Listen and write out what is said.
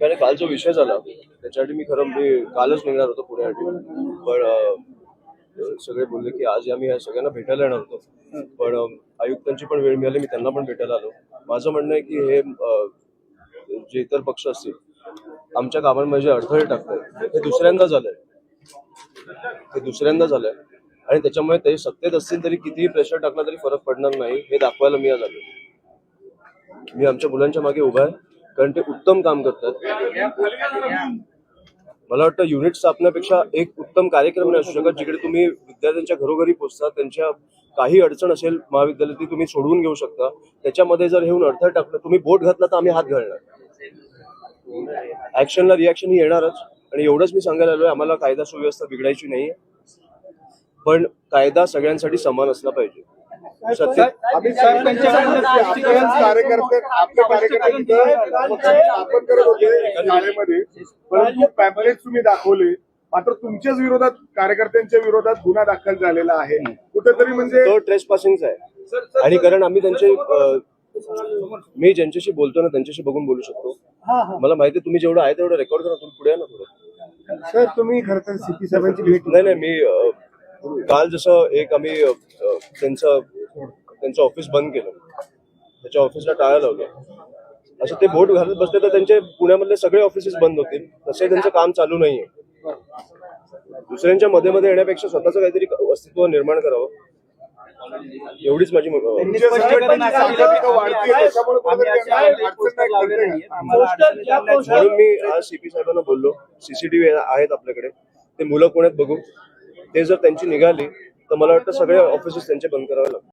कारण काल जो विषय झाला त्याच्यासाठी मी कालच निघणार होतो पुण्यासाठी, पण सगळे बोलले की आज आम्ही सगळ्यांना भेटायला येणार होतो, पण आयुक्तांची पण वेळ मिळाली, मी त्यांना पण भेटायला आलो. माझं म्हणणं आहे की हे जे इतर पक्ष असतील आमच्या कामांमध्ये अडथळे टाकतात, हे दुसऱ्यांदा झालंय आणि त्याच्यामुळे ते सत्तेत असतील तरी कितीही प्रेशर टाकला तरी फरक पडणार नाही हे दाखवायला मी आज आलो. मी आमच्या मुलांच्या मागे उभा आहे कारण ते उत्तम काम करतात. मला वाटतं युनिट स्थापण्यापेक्षा एक उत्तम कार्यक्रम नाही असू शकत जिकडे तुम्ही विद्यार्थ्यांच्या घरोघरी पोहोचता, त्यांच्या काही अडचण असेल महाविद्यालयात ती तुम्ही सोडवून घेऊ शकता. त्याच्यामध्ये जर येऊन अडथळे टाकलं, तुम्ही बोट घातला तर आम्ही हात घालणार. ऍक्शनला रिॲक्शन ही येणारच. आणि एवढंच मी सांगायला आलोय, आम्हाला कायदा सुव्यवस्था बिघडायची नाहीये, पण कायदा सगळ्यांसाठी समान असला पाहिजे. अमित कार्यकर्ते आपले कार्यकर्ते स्थापन करत होते शाळेमध्ये, परंतु पॅम्पलेट तुम्ही दाखवले, मात्र तुमच्याच विरोधात कार्यकर्त्यांच्या विरोधात गुन्हा दाखल झालेला आहे. कुठेतरी म्हणजे तो ट्रेसपासिंगचा आहे. आणि कारण आम्ही मी ज्यांच्याशी बोलतो ना त्यांच्याशी बघून बोलू शकतो. मला माहिती आहे तुम्ही जेवढं आहे तेवढं रेकॉर्ड करा, तुम्ही पुढे या ना थोडं. सर, तुम्ही खरं तर सीपी साहेबांची भेट नाही, मी काल जसं आम्ही त्यांचं ऑफिस बंद केलं, त्याच्या ऑफिसला टाळं लावलं, असं ते बोट घालत बसले तर त्यांचे पुण्यामधले सगळे ऑफिसेस बंद होतील. तसे त्यांचं काम चालू नाहीये. दुसऱ्यांच्या मध्ये येण्यापेक्षा स्वतःचं काहीतरी अस्तित्व निर्माण करावं, एवढीच माझी म्हणून मी आज सीपी साहेबांना बोललो, सीसीटीव्ही आहेत आपल्याकडे, ते मुलं कोणात बघू, ते जर त्यांची निघाली तर मला वाटतं सगळे ऑफिसेस त्यांचे बंद करावे लागतील.